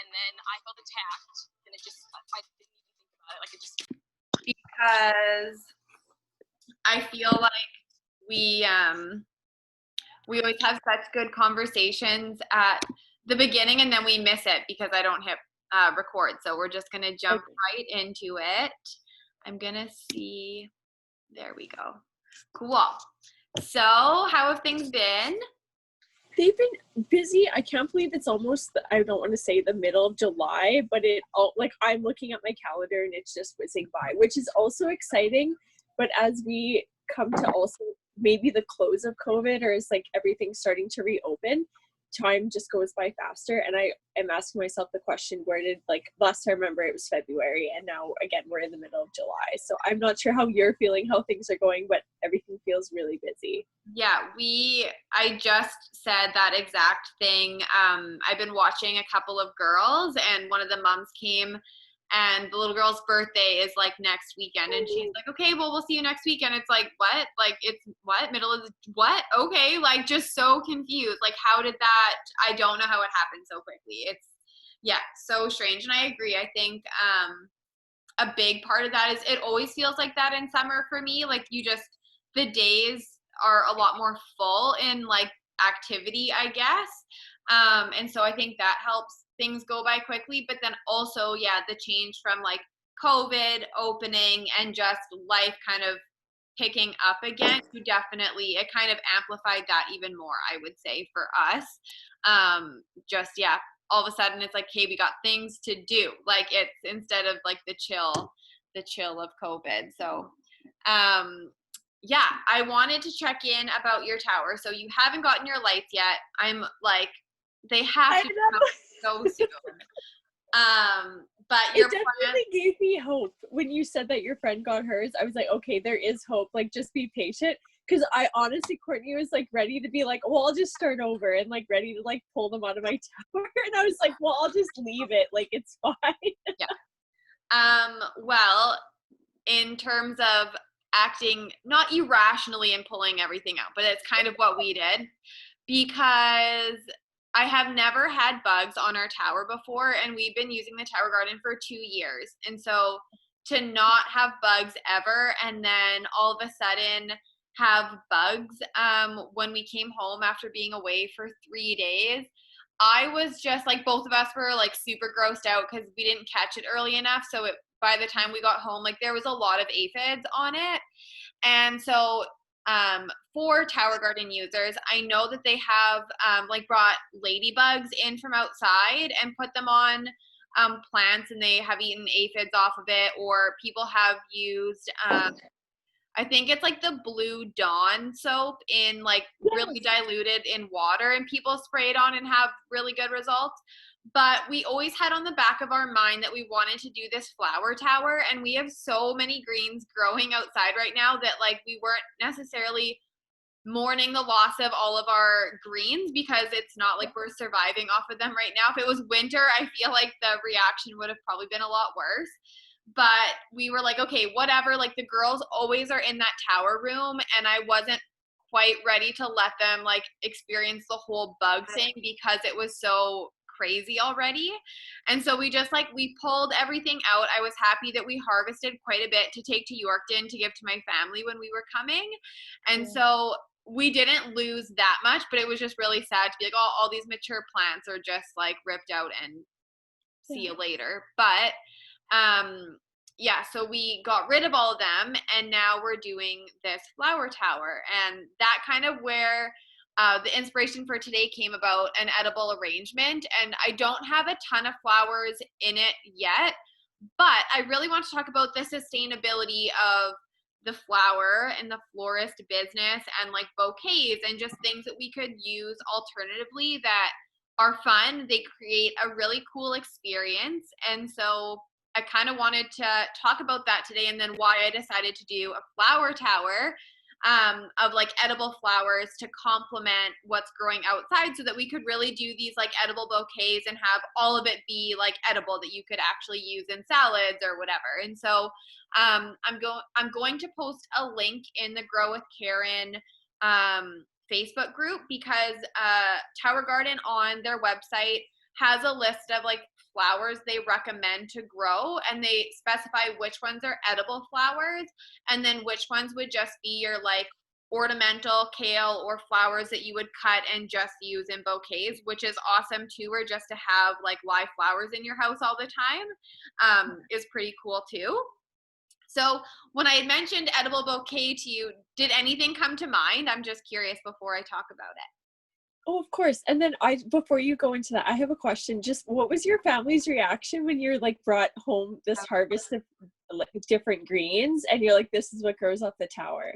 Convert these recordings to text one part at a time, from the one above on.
and then I felt attacked, and it just, I didn't even think about it. Like, it just. Because I feel like we always have such good conversations at the beginning, and then we miss it because I don't hit record. So we're just going to jump right into it. I'm going to see. There we go. Cool. So how have things been? They've been busy. I can't believe it's almost, I don't want to say the middle of July, but I'm looking at my calendar and it's just whizzing by, which is also exciting. But as we come to also maybe the close of COVID, or is like everything starting to reopen, time just goes by faster. And I am asking myself the question, where did, like, last time I remember it was February, and now again we're in the middle of July. So I'm not sure how you're feeling, how things are going, but everything feels really busy. Yeah, I just said that exact thing. I've been watching a couple of girls, and one of the moms came, and the little girl's birthday is like next weekend, and she's like, okay, well, we'll see you next weekend. It's like, what? Like, it's what? Middle of the, what? Okay, like, just so confused. Like, how did that, I don't know how it happened so quickly. It's, yeah, so strange. And I agree. I think a big part of that is it always feels like that in summer for me. Like, the days are a lot more full in like activity, I guess. And so I think that helps things go by quickly. But then also, yeah, the change from like COVID opening and just life kind of picking up again, it kind of amplified that even more, I would say, for us. Just, yeah, all of a sudden it's like, hey, we got things to do. Like, it's instead of like the chill of COVID. So, yeah, I wanted to check in about your tower. So you haven't gotten your lights yet. I'm like, they have to come so soon. But your definitely gave me hope when you said that your friend got hers. I was like, okay, there is hope. Like, just be patient. Because I honestly, Courtney was like ready to be like, well, I'll just start over, and like ready to like pull them out of my tower. And I was like, well, I'll just leave it. Like, it's fine. Yeah. Well, in terms of acting not irrationally and pulling everything out, but it's kind of what we did, because I have never had bugs on our tower before, and we've been using the tower garden for 2 years. And so to not have bugs ever, and then all of a sudden have bugs when we came home after being away for 3 days, I was just like, both of us were like super grossed out because we didn't catch it early enough. So by the time we got home, like, there was a lot of aphids on it. And so for tower garden users, I know that they have like brought ladybugs in from outside and put them on plants, and they have eaten aphids off of it. Or people have used I think it's like the Blue Dawn soap in like really diluted in water, and people spray it on and have really good results. But we always had on the back of our mind that we wanted to do this flower tower, and we have so many greens growing outside right now that like we weren't necessarily mourning the loss of all of our greens, because it's not like we're surviving off of them right now. If it was winter, I feel like the reaction would have probably been a lot worse. But we were like, okay, whatever, like, the girls always are in that tower room, and I wasn't quite ready to let them like experience the whole bug thing because it was so crazy already. And so we just like, we pulled everything out. I was happy that we harvested quite a bit to take to Yorkton to give to my family when we were coming. And so we didn't lose that much, but it was just really sad to be like, oh, all these mature plants are just like ripped out and see you later. But yeah, so we got rid of all of them, and now we're doing this flower tower. And that kind of where the inspiration for today came about, an edible arrangement. And I don't have a ton of flowers in it yet, but I really want to talk about the sustainability of the flower and the florist business, and like bouquets and just things that we could use alternatively that are fun. They create a really cool experience. And so I kind of wanted to talk about that today, and then why I decided to do a flower tower of like edible flowers to complement what's growing outside, so that we could really do these like edible bouquets and have all of it be like edible that you could actually use in salads or whatever. And so I'm going to post a link in the Grow with Karen Facebook group, because Tower Garden on their website has a list of like flowers they recommend to grow, and they specify which ones are edible flowers and then which ones would just be your like ornamental kale or flowers that you would cut and just use in bouquets, which is awesome too, or just to have like live flowers in your house all the time is pretty cool too. So when I mentioned edible bouquet to you, did anything come to mind? I'm just curious before I talk about it. Oh, of course. And then before you go into that, I have a question. Just what was your family's reaction when you're like brought home this harvest of like different greens and you're like, this is what grows off the tower?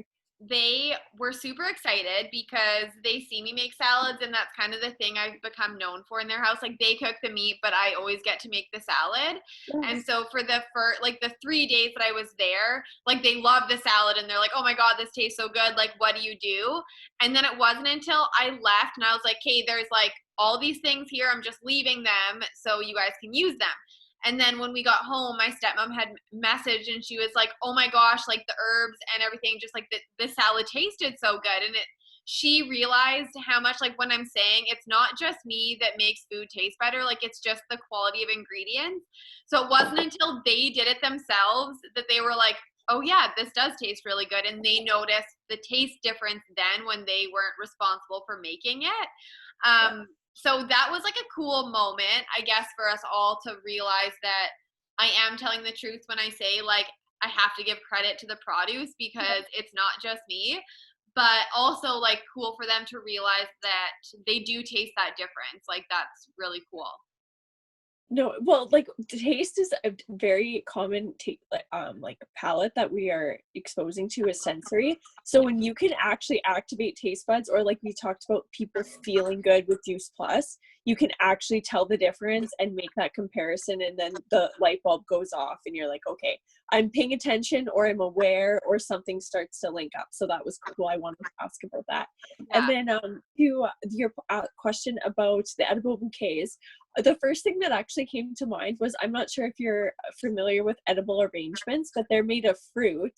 They were super excited because they see me make salads, and that's kind of the thing I've become known for in their house. Like, they cook the meat, but I always get to make the salad. Yes. And so for the like the 3 days that I was there, like, they loved the salad and they're like, oh my God, this tastes so good. Like, what do you do? And then it wasn't until I left and I was like, hey, there's like all these things here. I'm just leaving them so you guys can use them. And then when we got home, my stepmom had messaged and she was like, oh my gosh, like the herbs and everything, just like the salad tasted so good. And she realized how much, like, when I'm saying it's not just me that makes food taste better, like it's just the quality of ingredients. So it wasn't until they did it themselves that they were like, oh yeah, this does taste really good. And they noticed the taste difference then when they weren't responsible for making it. So that was like a cool moment, I guess, for us all to realize that I am telling the truth when I say, like, I have to give credit to the produce because it's not just me, but also like cool for them to realize that they do taste that difference. Like, that's really cool. No, well, like taste is a very common like palette that we are exposing to is sensory. So when you can actually activate taste buds, or like we talked about people feeling good with Juice Plus, you can actually tell the difference and make that comparison, and then the light bulb goes off and you're like, okay, I'm paying attention, or I'm aware, or something starts to link up. So that was cool. I wanted to ask about that. Yeah. And then to your question about the edible bouquets, the first thing that actually came to mind was, I'm not sure if you're familiar with edible arrangements, but they're made of fruit.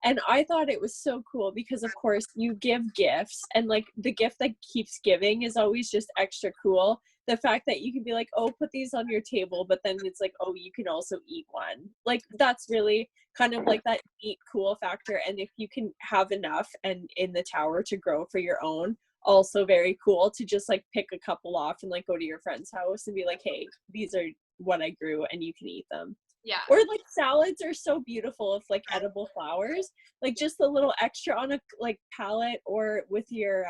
And I thought it was so cool because, of course, you give gifts, and like the gift that keeps giving is always just extra cool. The fact that you can be like, oh, put these on your table, but then it's like, oh, you can also eat one. Like, that's really kind of like that neat, cool factor. And if you can have enough and in the tower to grow for your own, also very cool to just like pick a couple off and like go to your friend's house and be like, hey, these are what I grew and you can eat them. Yeah. Or like salads are so beautiful if like edible flowers, like just a little extra on a like palette or with your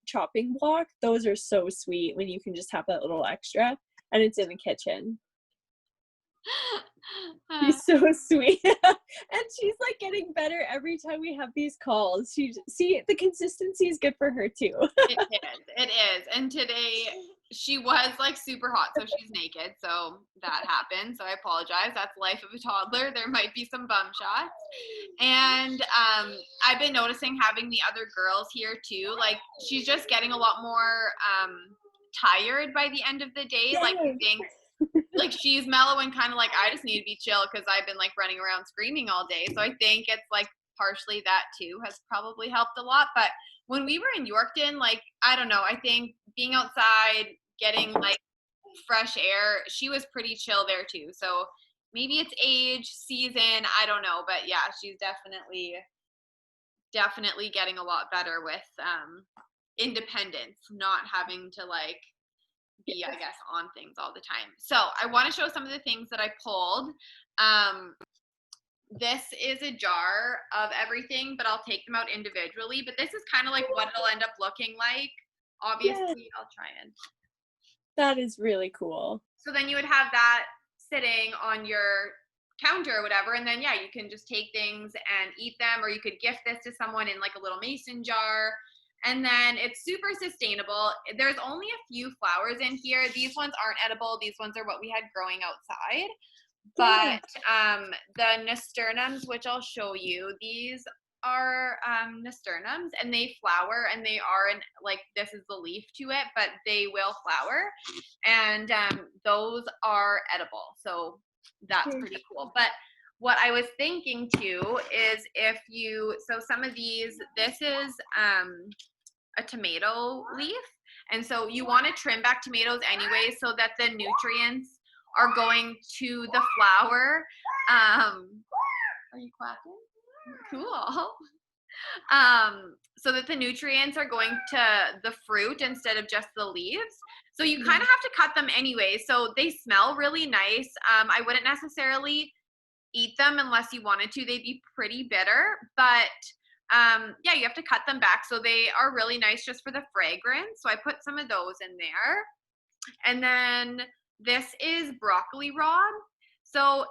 chopping block. Those are so sweet when you can just have that little extra and it's in the kitchen. She's so sweet. And she's like getting better every time we have these calls. See, the consistency is good for her too. It is. And today she was like super hot, so she's naked. So that happened. So I apologize. That's life of a toddler. There might be some bum shots. And I've been noticing having the other girls here too. Like, she's just getting a lot more tired by the end of the day. Like, I think like she's mellow and kind of like, I just need to be chill because I've been like running around screaming all day. So I think it's like partially that too has probably helped a lot. But when we were in Yorkton, like, I don't know, I think being outside, getting like fresh air, she was pretty chill there too. So maybe it's age, season, I don't know. But yeah, she's definitely getting a lot better with independence, not having to like be, I guess, on things all the time. So I want to show some of the things that I pulled. This is a jar of everything, but I'll take them out individually. But this is kind of like what it'll end up looking like. Obviously, I'll try and. That is really cool. So then you would have that sitting on your counter or whatever, and then yeah, you can just take things and eat them, or you could gift this to someone in like a little mason jar. And then it's super sustainable. There's only a few flowers in here. These ones aren't edible. These ones are what we had growing outside. But the nasturtiums, which I'll show you, these are nasturtiums, and they flower, and they are in like, this is the leaf to it, but they will flower, and those are edible. So that's pretty cool. But what I was thinking too is if you, so some of these, this is a tomato leaf, And so you want to trim back tomatoes anyway so that the nutrients are going to the flower. Are you quacking? Cool. So that the nutrients are going to the fruit instead of just the leaves. So you kind of have to cut them anyway. So they smell really nice. I wouldn't necessarily eat them unless you wanted to. They'd be pretty bitter, but yeah, you have to cut them back. So they are really nice just for the fragrance. So I put some of those in there. And then this is broccoli rod. So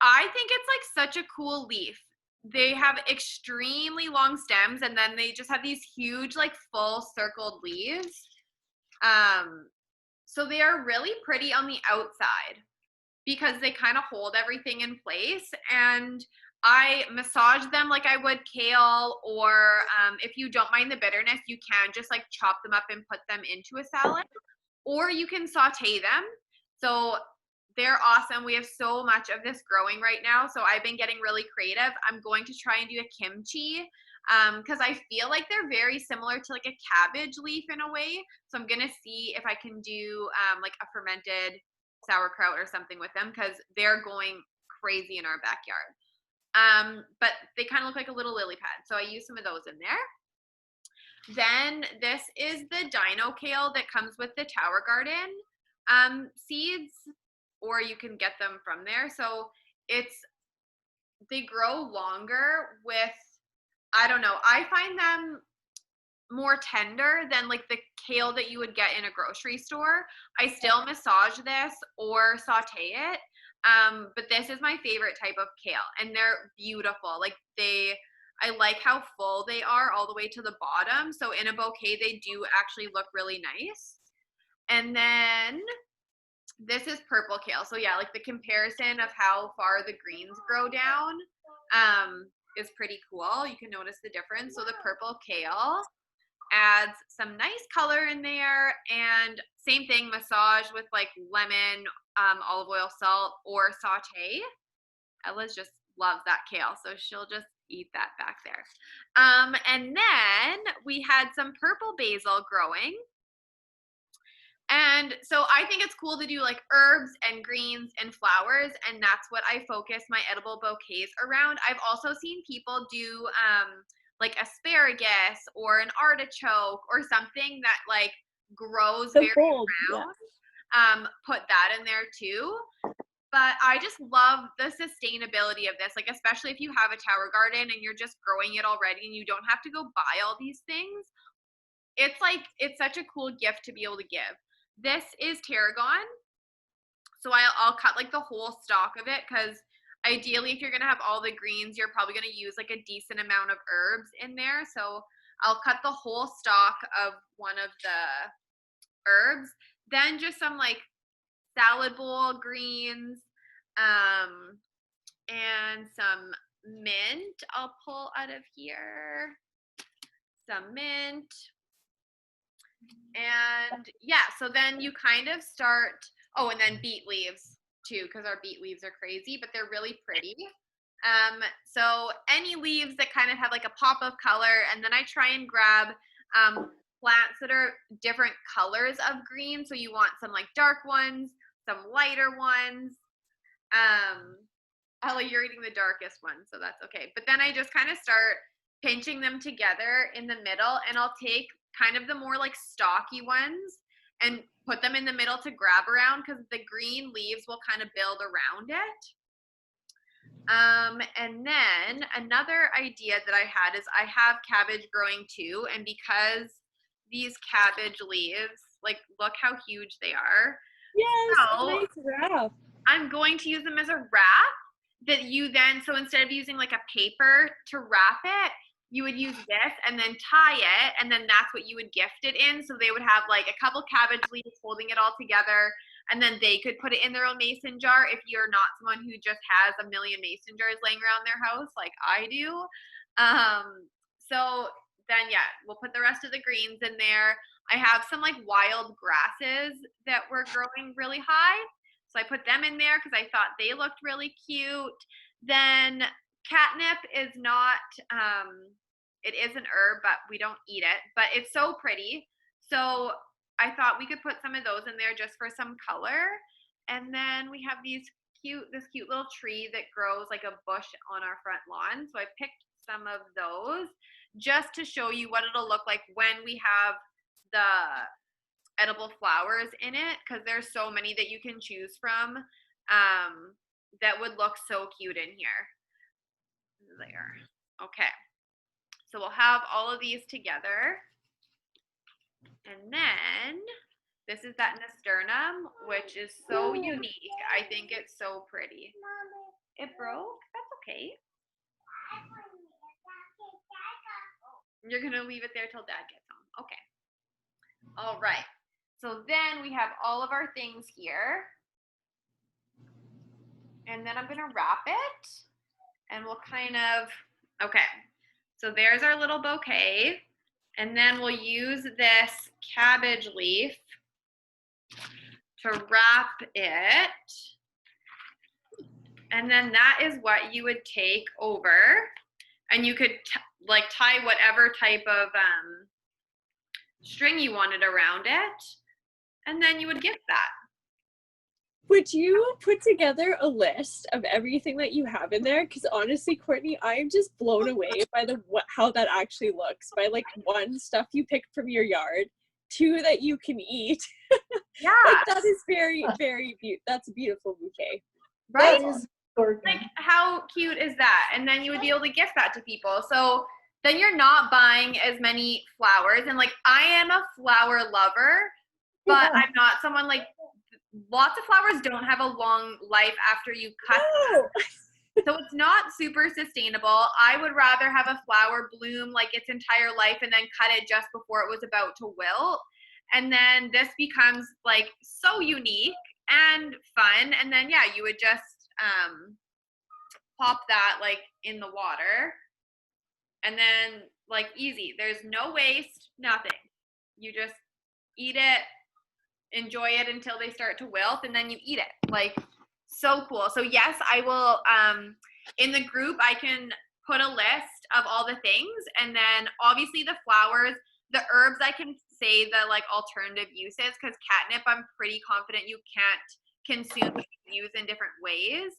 I think it's like such a cool leaf. They have extremely long stems, and then they just have these huge, like full circled leaves. So they are really pretty on the outside because they kind of hold everything in place. And I massage them like I would kale, or if you don't mind the bitterness, you can just like chop them up and put them into a salad, or you can saute them. So they're awesome. We have so much of this growing right now. So I've been getting really creative. I'm going to try and do a kimchi because I feel like they're very similar to like a cabbage leaf in a way. So I'm going to see if I can do like a fermented sauerkraut or something with them because they're going crazy in our backyard. But they kind of look like a little lily pad. So I use some of those in there. Then this is the dino kale that comes with the Tower Garden seeds, or you can get them from there. So they grow longer with, I don't know, I find them more tender than like the kale that you would get in a grocery store. I still massage this or saute it. But this is my favorite type of kale, and they're beautiful. Like I like how full they are all the way to the bottom. So in a bouquet, they do actually look really nice. And then this is purple kale. So yeah, like the comparison of how far the greens grow down is pretty cool. You can notice the difference. So the purple kale adds some nice color in there, and same thing, massage with like lemon, olive oil, salt, or saute. Ella's just loves that kale, so she'll just eat that back there. And then we had some purple basil growing. And so I think it's cool to do like herbs and greens and flowers, and that's what I focus my edible bouquets around. I've also seen people do like asparagus or an artichoke or something that like grows very round. Yeah. Put that in there too. But I just love the sustainability of this, like especially if you have a tower garden and you're just growing it already and you don't have to go buy all these things. It's such a cool gift to be able to give. This is tarragon. So I'll cut like the whole stalk of it because ideally if you're going to have all the greens, you're probably going to use like a decent amount of herbs in there. So I'll cut the whole stalk of one of the herbs. Then just some like salad bowl greens and some mint. I'll pull out of here. Some mint. And yeah, so then you kind of start, and then beet leaves too, because our beet leaves are crazy, but they're really pretty. So any leaves that kind of have like a pop of color, and then I try and grab plants that are different colors of green. So you want some like dark ones, some lighter ones. Ella, you're eating the darkest one, so that's okay. But then I just kind of start pinching them together in the middle, and I'll take kind of the more like stocky ones and put them in the middle to grab around because the green leaves will kind of build around it. And then another idea that I had is I have cabbage growing too, and because these cabbage leaves, like look how huge they are. Yes, so, nice wrap. I'm going to use them as a wrap that you then, so instead of using like a paper to wrap it, you would use this and then tie it, and then that's what you would gift it in. So they would have like a couple cabbage leaves holding it all together, and then they could put it in their own mason jar if you're not someone who just has a million mason jars laying around their house like I do. So then, yeah, we'll put the rest of the greens in there. I have some like wild grasses that were growing really high. So I put them in there because I thought they looked really cute. Then catnip is not, it is an herb, but we don't eat it, but it's so pretty. So I thought we could put some of those in there just for some color. And then we have this cute little tree that grows like a bush on our front lawn. So I picked some of those just to show you what it'll look like when we have the edible flowers in it, because there's so many that you can choose from that would look so cute in here. There. Okay. So we'll have all of these together. And then this is that nasturtium, which is so unique. I think it's so pretty. It broke? That's okay. You're going to leave it there till Dad gets home. Okay. All right. So then we have all of our things here. And then I'm going to wrap it. And we'll kind of, okay. So there's our little bouquet. And then we'll use this cabbage leaf to wrap it. And then that is what you would take over. And you could like tie whatever type of string you wanted around it. And then you would gift that. Would you put together a list of everything that you have in there? Because honestly, Courtney, I'm just blown away by how that actually looks. By like 1, stuff you picked from your yard, 2, that you can eat. Yeah. Like that is very, very beautiful. That's a beautiful bouquet. Right? That is gorgeous. Like how cute is that? And then you would be able to gift that to people. So then you're not buying as many flowers. And like I am a flower lover, but I'm not someone like, lots of flowers don't have a long life after you cut them. So it's not super sustainable. I would rather have a flower bloom like its entire life and then cut it just before it was about to wilt. And then this becomes like so unique and fun. And then, yeah, you would just pop that like in the water and then like easy. There's no waste, nothing. You just eat it, enjoy it until they start to wilt, and then you eat it. Like, so cool. So yes, I will, in the group, I can put a list of all the things, and then obviously the flowers, the herbs, I can say the like alternative uses, because catnip, I'm pretty confident you can't consume, use in different ways.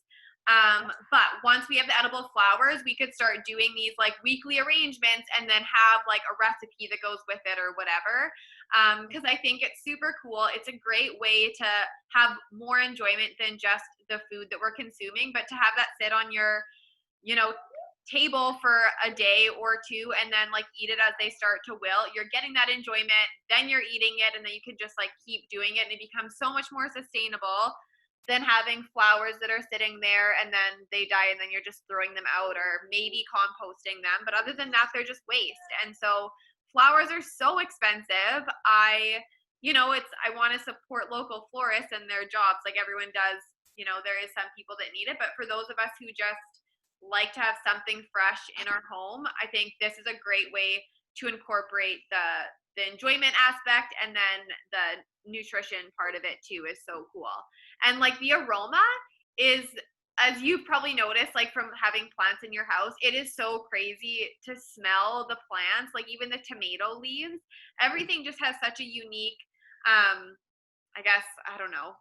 But once we have the edible flowers, we could start doing these like weekly arrangements and then have like a recipe that goes with it or whatever. Because I think it's super cool. It's a great way to have more enjoyment than just the food that we're consuming, but to have that sit on your, table for a day or two and then like eat it as they start to wilt. You're getting that enjoyment, then you're eating it, and then you can just like keep doing it, and it becomes so much more sustainable than having flowers that are sitting there and then they die and then you're just throwing them out or maybe composting them. But other than that, they're just waste. And so flowers are so expensive. I want to support local florists and their jobs like everyone does. There is some people that need it, but for those of us who just like to have something fresh in our home, I think this is a great way to incorporate the enjoyment aspect, and then the nutrition part of it too is so cool. And like the aroma is, as you've probably noticed, like from having plants in your house, it is so crazy to smell the plants, like even the tomato leaves. Everything just has such a unique, I guess, I don't know,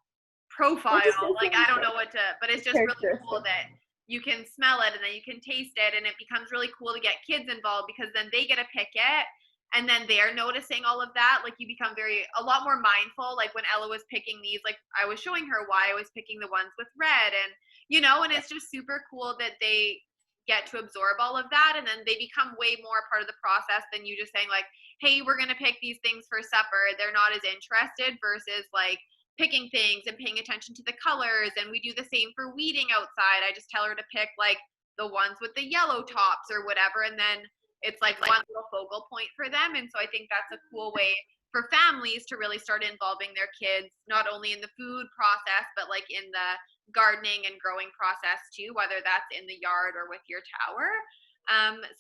profile. Like I don't know but it's just really cool that you can smell it and then you can taste it, and it becomes really cool to get kids involved because then they get to pick it. And then they're noticing all of that. Like you become a lot more mindful. Like when Ella was picking these, like I was showing her why I was picking the ones with red, and and it's just super cool that they get to absorb all of that. And then they become way more part of the process than you just saying like, hey, we're going to pick these things for supper. They're not as interested versus like picking things and paying attention to the colors. And we do the same for weeding outside. I just tell her to pick like the ones with the yellow tops or whatever. And then it's like one little focal point for them. And so I think that's a cool way for families to really start involving their kids, not only in the food process, but like in the gardening and growing process too, whether that's in the yard or with your tower.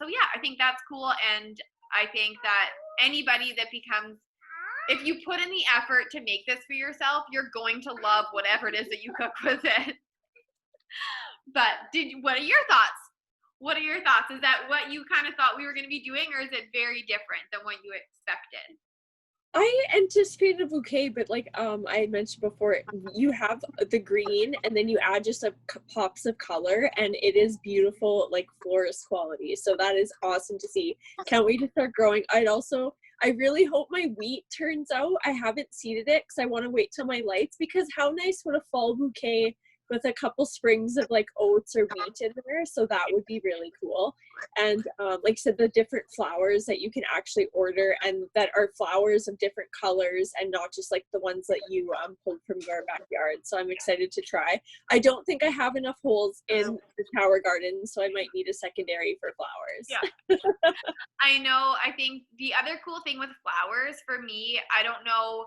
So yeah, I think that's cool. And I think that anybody that if you put in the effort to make this for yourself, you're going to love whatever it is that you cook with it. But what are your thoughts? What are your thoughts? Is that what you kind of thought we were going to be doing, or is it very different than what you expected? I anticipated a bouquet, but like I had mentioned before, you have the green and then you add just a pops of color, and it is beautiful, like florist quality. So that is awesome to see. Can't wait to start growing. I really hope my wheat turns out. I haven't seeded it because I want to wait till my lights, because how nice would a fall bouquet with a couple sprigs of like oats or wheat in there? So that would be really cool. And like I said, the different flowers that you can actually order, and that are flowers of different colors and not just like the ones that you pulled from your backyard. So I'm excited to try. I don't think I have enough holes in the tower garden, so I might need a secondary for flowers. Yeah. I know. I think the other cool thing with flowers for me, I don't know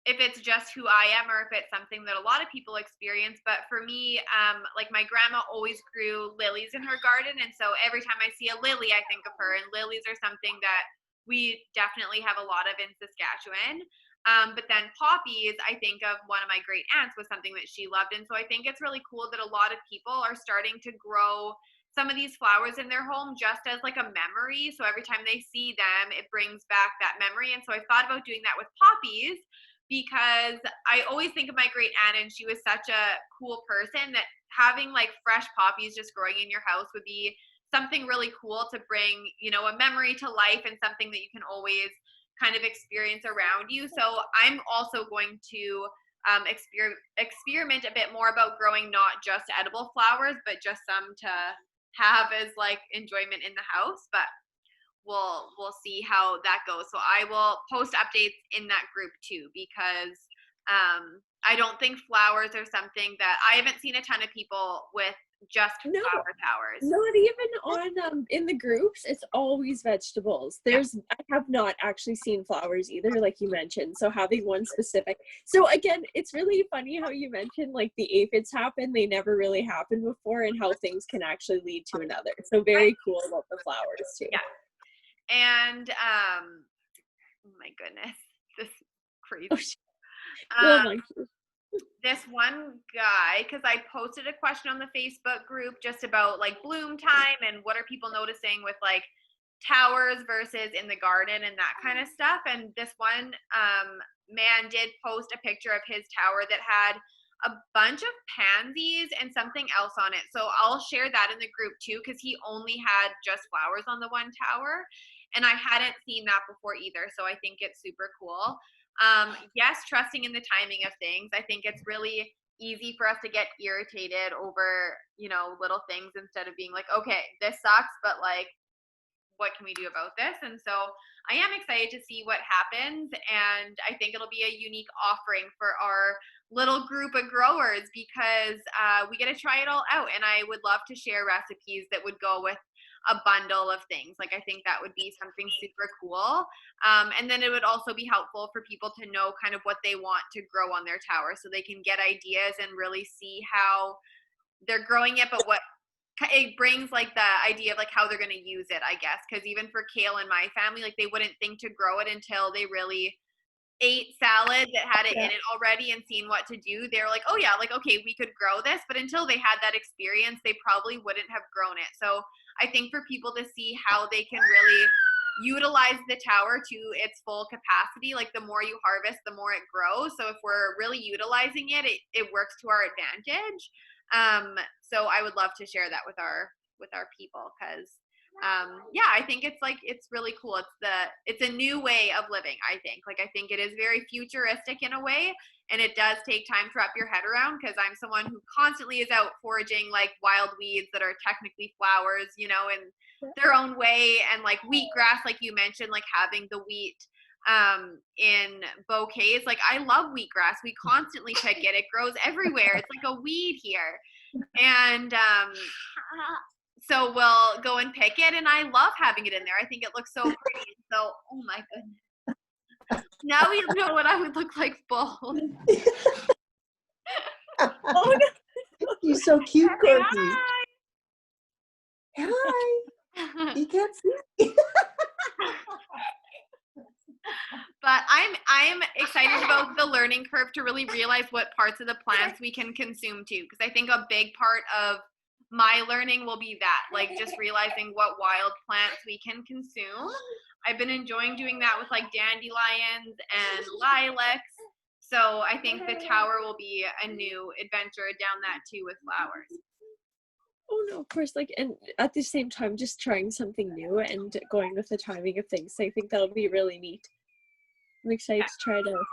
if it's just who I am or if it's something that a lot of people experience, but for me, like my grandma always grew lilies in her garden, and so every time I see a lily, I think of her, and lilies are something that we definitely have a lot of in Saskatchewan. But then poppies, I think of one of my great aunts was something that she loved, and so I think it's really cool that a lot of people are starting to grow some of these flowers in their home just as like a memory. So every time they see them, it brings back that memory. And so I thought about doing that with poppies, because I always think of my great aunt, and she was such a cool person that having like fresh poppies just growing in your house would be something really cool to bring, you know, a memory to life and something that you can always kind of experience around you. So I'm also going to experiment a bit more about growing not just edible flowers, but just some to have as like enjoyment in the house. But we'll see how that goes. So I will post updates in that group too, because I don't think flowers are something that I haven't seen a ton of people with just flower towers. Not even on in the groups. It's always vegetables. I have not actually seen flowers either, like you mentioned. So having one specific. So again, it's really funny how you mentioned like the aphids happen. They never really happened before, and how things can actually lead to another. So very cool about the flowers too. Yeah. And oh my goodness, this is crazy. This one guy, because I posted a question on the Facebook group just about like bloom time and what are people noticing with like towers versus in the garden and that kind of stuff. And this one man did post a picture of his tower that had a bunch of pansies and something else on it. So I'll share that in the group too, because he only had just flowers on the one tower. And I hadn't seen that before either. So I think it's super cool. Yes, trusting in the timing of things. I think it's really easy for us to get irritated over, you know, little things instead of being like, okay, this sucks, but like, what can we do about this? And so I am excited to see what happens. And I think it'll be a unique offering for our little group of growers, because we get to try it all out. And I would love to share recipes that would go with a bundle of things. Like I think that would be something super cool. And then it would also be helpful for people to know kind of what they want to grow on their tower, so they can get ideas and really see how they're growing it, but what it brings like the idea of like how they're going to use it, I guess. Because even for kale in my family, like they wouldn't think to grow it until they really ate salad that had it in it already and seen what to do. They're like, oh yeah, like, okay, we could grow this. But until they had that experience, they probably wouldn't have grown it. So I think for people to see how they can really utilize the tower to its full capacity, like the more you harvest, the more it grows. So if we're really utilizing it, it works to our advantage. So I would love to share that with our people, because I think it's really cool. It's a new way of living. I think it is very futuristic in a way, and it does take time to wrap your head around, because I'm someone who constantly is out foraging like wild weeds that are technically flowers, you know, in their own way, and like wheatgrass, like you mentioned, like having the wheat in bouquets. Like I love wheatgrass. We constantly pick it. It grows everywhere. It's like a weed here. And so we'll go and pick it, and I love having it in there. I think it looks so pretty. So, oh my goodness. Now we know what I would look like bald. Oh no. You're so cute, Courtney. Hi. Hi. You can't see. But I'm excited about the learning curve to really realize what parts of the plants we can consume too, because I think a big part of my learning will be that, like just realizing what wild plants we can consume. I've been enjoying doing that with like dandelions and lilacs. So I think the tower will be a new adventure down that too with flowers. Oh no, of course, like, and at the same time, just trying something new and going with the timing of things. I think that'll be really neat. I'm excited to try it out.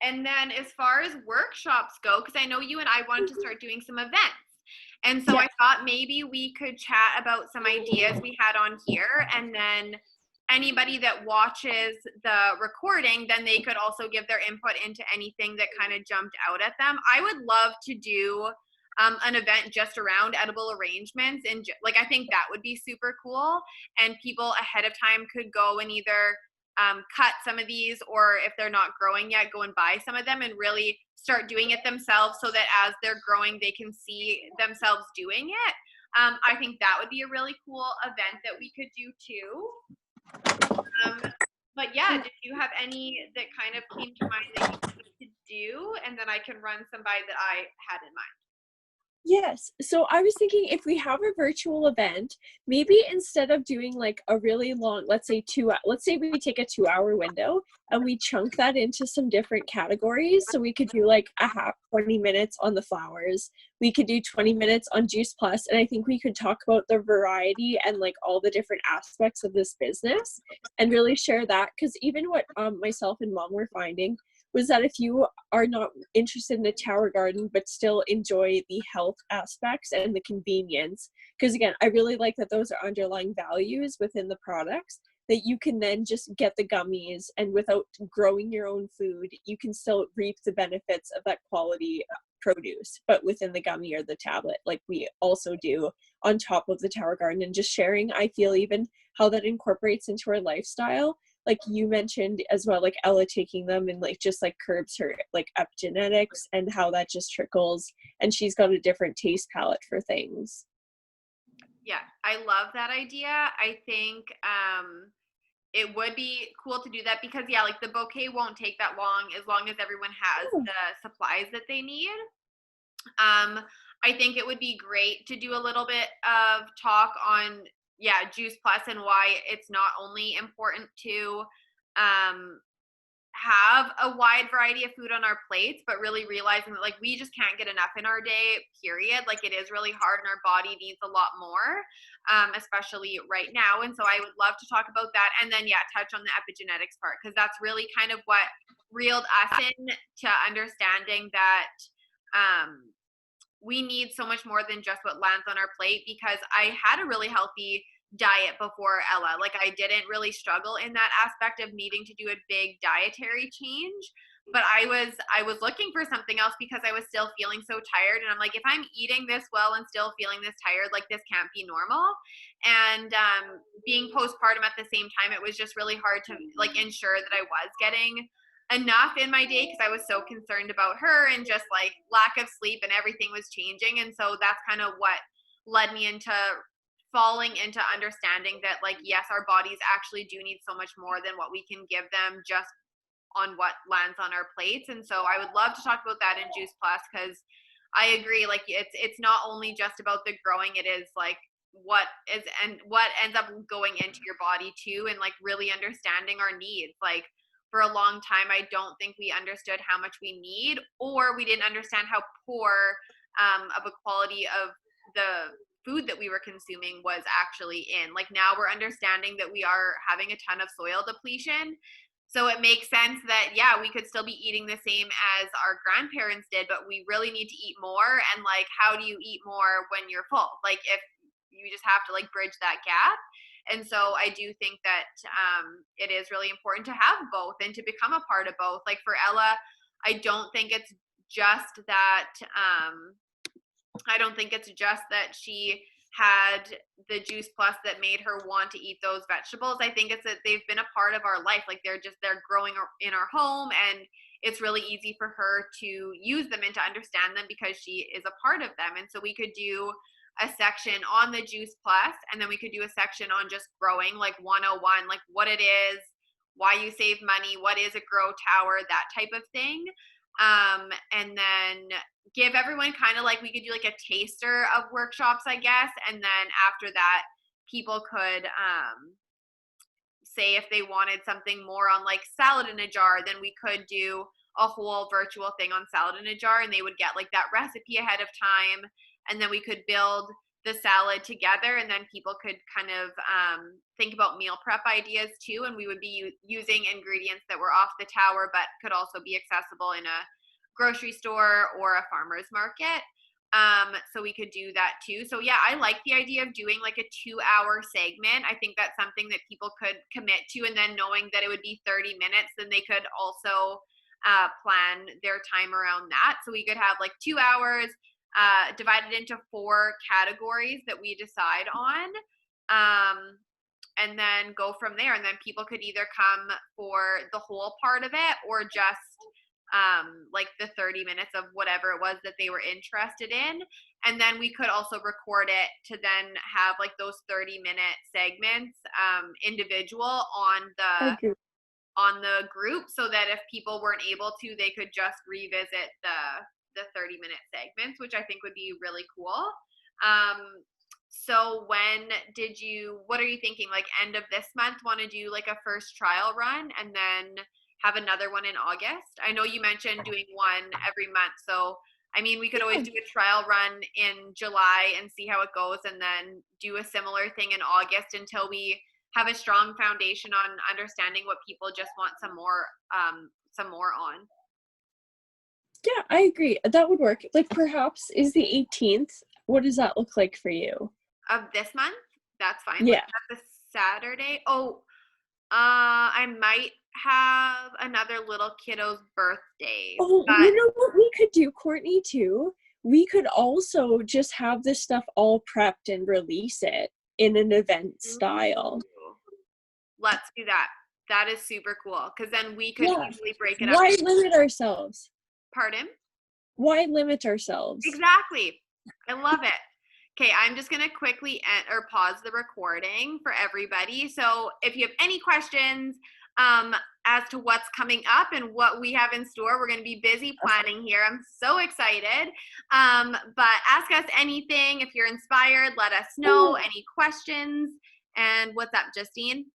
And then as far as workshops go, because I know you and I wanted to start doing some events. And so I thought maybe we could chat about some ideas we had on here, and then anybody that watches the recording, then they could also give their input into anything that kind of jumped out at them. I would love to do an event just around edible arrangements, and like I think that would be super cool, and people ahead of time could go and either cut some of these, or if they're not growing yet, go and buy some of them and really start doing it themselves, so that as they're growing they can see themselves doing it. I think that would be a really cool event that we could do too. But yeah, did you have any that kind of came to mind that you wanted to do, and then I can run some by that I had in mind? Yes. So I was thinking, if we have a virtual event, maybe instead of doing like a really long, let's say we take a 2-hour window and we chunk that into some different categories. So we could do like 20 minutes on the flowers. We could do 20 minutes on Juice Plus. And I think we could talk about the variety and like all the different aspects of this business and really share that. Because even what myself and mom were finding was that if you are not interested in a tower garden but still enjoy the health aspects and the convenience, because again, I really like that those are underlying values within the products, that you can then just get the gummies, and without growing your own food, you can still reap the benefits of that quality produce, but within the gummy or the tablet, like we also do on top of the tower garden. And just sharing, I feel, even how that incorporates into our lifestyle. Like you mentioned as well, like Ella taking them and like just like curbs her like epigenetics, and how that just trickles, and she's got a different taste palette for things. Yeah, I love that idea. I think it would be cool to do that, because yeah, like the bouquet won't take that long as everyone has the supplies that they need. I think it would be great to do a little bit of talk on Juice Plus, and why it's not only important to have a wide variety of food on our plates, but really realizing that like we just can't get enough in our day, period. Like it is really hard and our body needs a lot more, especially right now. And so I would love to talk about that, and then touch on the epigenetics part, because that's really kind of what reeled us in to understanding that we need so much more than just what lands on our plate. Because I had a really healthy diet before Ella. Like I didn't really struggle in that aspect of needing to do a big dietary change, but I was looking for something else, because I was still feeling so tired, and I'm like, if I'm eating this well and still feeling this tired, like this can't be normal. And being postpartum at the same time, it was just really hard to like ensure that I was getting enough in my day, because I was so concerned about her, and just like lack of sleep, and everything was changing. And so that's kind of what led me into falling into understanding that like, yes, our bodies actually do need so much more than what we can give them just on what lands on our plates. And so I would love to talk about that in Juice Plus, because I agree, like it's not only just about the growing, it is like what ends up going into your body too, and like really understanding our needs. Like for a long time, I don't think we understood how much we need, or we didn't understand how poor of a quality of the food that we were consuming was actually in. Like now we're understanding that we are having a ton of soil depletion. So it makes sense that, we could still be eating the same as our grandparents did, but we really need to eat more. And like, how do you eat more when you're full? Like if you just have to like bridge that gap. And so I do think that it is really important to have both and to become a part of both. Like for Ella, I don't think it's just that she had the Juice Plus that made her want to eat those vegetables. I think it's that they've been a part of our life. Like they're growing in our home, and it's really easy for her to use them and to understand them because she is a part of them. And so we could do a section on the Juice Plus, and then we could do a section on just growing, like 101, like what it is, why you save money, what is a grow tower, that type of thing. And then give everyone kind of like, we could do like a taster of workshops, I guess. And then after that, people could say if they wanted something more on like salad in a jar, then we could do a whole virtual thing on salad in a jar, and they would get like that recipe ahead of time, and then we could build the salad together, and then people could kind of think about meal prep ideas too, and we would be using ingredients that were off the tower but could also be accessible in a grocery store or a farmer's market. So we could do that too. So yeah, I like the idea of doing like a 2-hour segment. I think that's something that people could commit to, and then knowing that it would be 30 minutes, then they could also plan their time around that. So we could have like 2 hours divided into 4 categories that we decide on, and then go from there. And then people could either come for the whole part of it or just like the 30 minutes of whatever it was that they were interested in. And then we could also record it to then have like those 30-minute segments individual on the group, so that if people weren't able to, they could just revisit the 30-minute segments, which I think would be really cool. So what are you thinking? Like end of this month, want to do like a first trial run and then have another one in August? I know you mentioned doing one every month. So, I mean, we could always do a trial run in July and see how it goes, and then do a similar thing in August until we have a strong foundation on understanding what people just want some more on. Yeah, I agree. That would work. Like perhaps is the 18th. What does that look like for you? Of this month? That's fine. Yeah. Like, that's a Saturday. Oh, I might have another little kiddo's birthday. Oh, you know what we could do, Courtney, too? We could also just have this stuff all prepped and release it in an event style. Let's do that. That is super cool, because then we could easily break it up. Why limit ourselves? Pardon? Why limit ourselves? Exactly. I love it. Okay, I'm just going to quickly pause the recording for everybody. So if you have any questions as to what's coming up and what we have in store, we're going to be busy planning here. I'm so excited. But ask us anything. If you're inspired, let us know. Any questions. And what's up, Justine?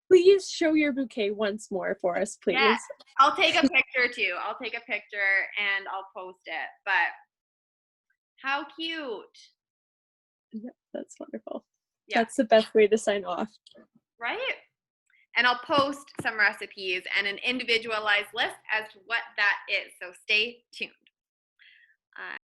Please show your bouquet once more for us, please. Yeah, I'll take a picture too. I'll take a picture and I'll post it. But how cute. Yep, that's wonderful. Yeah. That's the best way to sign off. Right? And I'll post some recipes and an individualized list as to what that is. So stay tuned.